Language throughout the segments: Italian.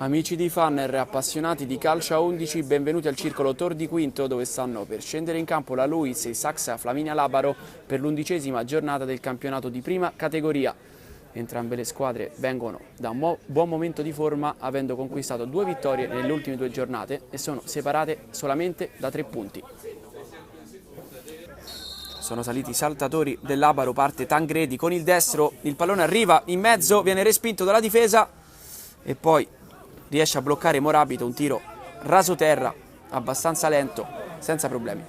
Amici di Fanner, appassionati di calcio a 11, benvenuti al circolo Tor di Quinto, dove stanno per scendere in campo la Luis e il Saxa Flaminia Labaro per l'11ª giornata del campionato di prima categoria. Entrambe le squadre vengono da un buon momento di forma, avendo conquistato 2 vittorie nelle ultime 2 giornate e sono separate solamente da 3 punti. Sono saliti i saltatori del Labaro, parte Tangredi con il destro, il pallone arriva in mezzo, viene respinto dalla difesa e poi riesce a bloccare Morabito, un tiro rasoterra, abbastanza lento, senza problemi.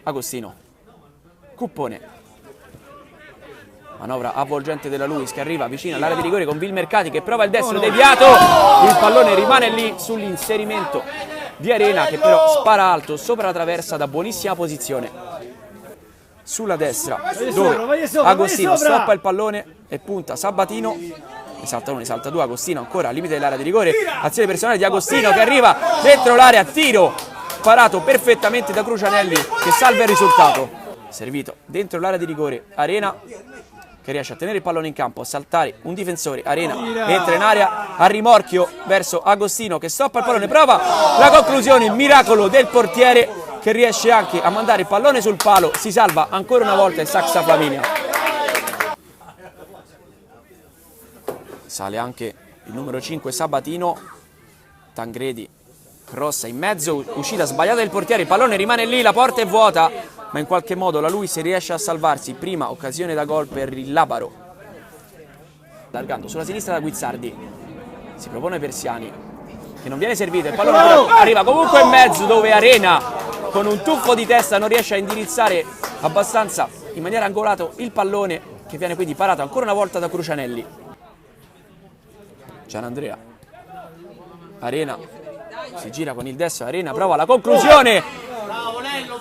Agostino, Cuppone, manovra avvolgente della Luis che arriva vicino all'area di rigore con Vilmercati che prova il destro deviato, il pallone rimane lì sull'inserimento di Arena che però spara alto sopra la traversa da buonissima posizione. Sulla destra dove Agostino stoppa il pallone e punta Sabatino, ne salta uno, ne salta due, Agostino ancora al limite dell'area di rigore, azione personale di Agostino che arriva dentro l'area, tiro parato perfettamente da Crucianelli che salva il risultato. Servito dentro l'area di rigore, Arena che riesce a tenere il pallone in campo, a saltare un difensore, Arena entra in area a rimorchio verso Agostino che stoppa il pallone, prova la conclusione, il miracolo del portiere che riesce anche a mandare il pallone sul palo, si salva ancora una volta il Saxa Flaminia. Sale anche il numero 5 Sabatino, Tangredi crossa in mezzo, uscita sbagliata del portiere, il pallone rimane lì, la porta è vuota, ma in qualche modo la Luis riesce a salvarsi, prima occasione da gol per il Labaro. Allargando sulla sinistra da Guizzardi, si propone Persiani, che non viene servito, il pallone arriva comunque in mezzo dove Arena con un tuffo di testa non riesce a indirizzare abbastanza in maniera angolato il pallone che viene quindi parato ancora una volta da Crucianelli. Gianandrea, Arena si gira con il destro, Arena prova la conclusione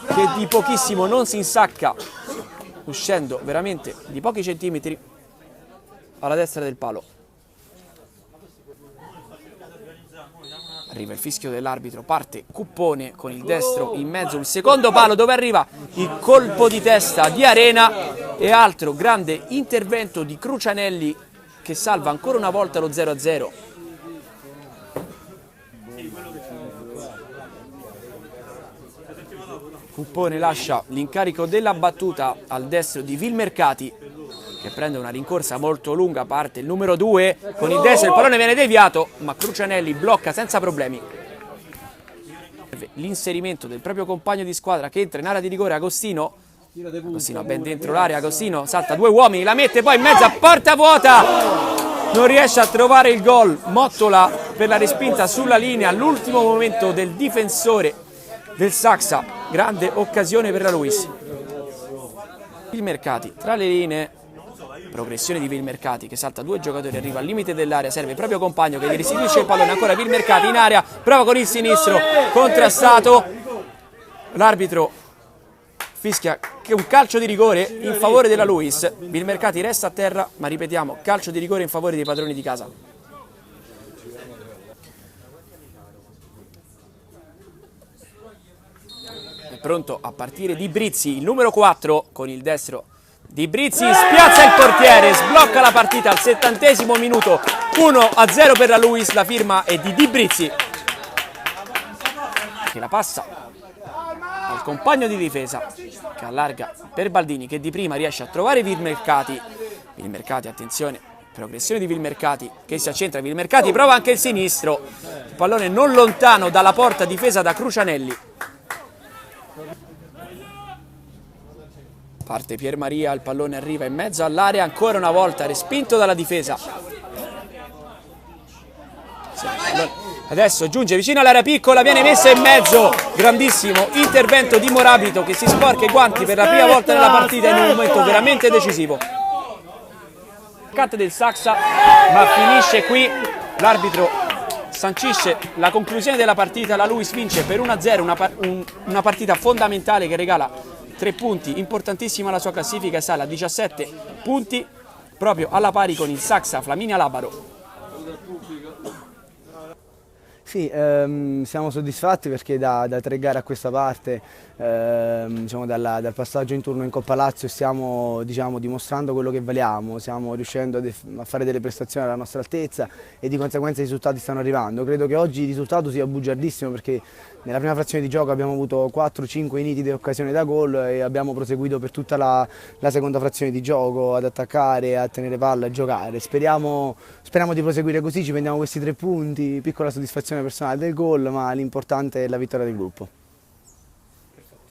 che di pochissimo non si insacca, uscendo veramente di pochi centimetri alla destra del palo. Arriva il fischio dell'arbitro, parte Cuppone con il destro in mezzo, il secondo palo dove arriva il colpo di testa di Arena e altro grande intervento di Crucianelli che salva ancora una volta lo 0-0. Cuppone lascia l'incarico della battuta al destro di Vilmercati che prende una rincorsa molto lunga, parte il numero 2 con il destro, il pallone viene deviato ma Crucianelli blocca senza problemi. L'inserimento del proprio compagno di squadra che entra in area di rigore, Agostino ben dentro l'area, Agostino salta 2 uomini, la mette poi in mezzo a porta vuota, non riesce a trovare il gol, Mottola per la respinta sulla linea all'ultimo momento del difensore del Saxa, grande occasione per la Luis. Vilmercati tra le linee, progressione di Vilmercati che salta 2 giocatori, arriva al limite dell'area, serve il proprio compagno che gli restituisce il pallone, ancora Vilmercati in area, prova con il sinistro, contrastato, l'arbitro fischia che un calcio di rigore in favore della Luis. Vilmercati resta a terra, ma ripetiamo, calcio di rigore in favore dei padroni di casa. È pronto a partire Di Brizzi, il numero 4 con il destro. Di Brizzi spiazza il portiere, sblocca la partita al 70° minuto, 1-0 per la Luis, la firma è di Di Brizzi che la passa al compagno di difesa che allarga per Baldini che di prima riesce a trovare Vilmercati. Vilmercati, attenzione, progressione di Vilmercati che si accentra, Vilmercati prova anche il sinistro, il pallone non lontano dalla porta difesa da Crucianelli. Parte Piermaria, il pallone arriva in mezzo all'area, ancora una volta respinto dalla difesa. Adesso giunge vicino all'area piccola, viene messa in mezzo, grandissimo intervento di Morabito che si sporca i guanti per la prima volta nella partita in un momento veramente decisivo. Cat del Saxa, ma finisce qui, l'arbitro sancisce la conclusione della partita, la Luis vince per 1-0, una partita fondamentale che regala 3 punti, importantissima la sua classifica, sale a 17 punti, proprio alla pari con il Saxa Flaminia Labaro. Sì, siamo soddisfatti perché da 3 gare a questa parte, diciamo dal passaggio in turno in Coppa Lazio, stiamo dimostrando quello che valiamo, stiamo riuscendo a fare delle prestazioni alla nostra altezza e di conseguenza i risultati stanno arrivando. Credo che oggi il risultato sia bugiardissimo perché nella prima frazione di gioco abbiamo avuto 4-5 nitide occasioni da gol e abbiamo proseguito per tutta la seconda frazione di gioco ad attaccare, a tenere palla, a giocare. Speriamo di proseguire così, ci prendiamo questi 3 punti, piccola soddisfazione personale del gol, ma l'importante è la vittoria del gruppo.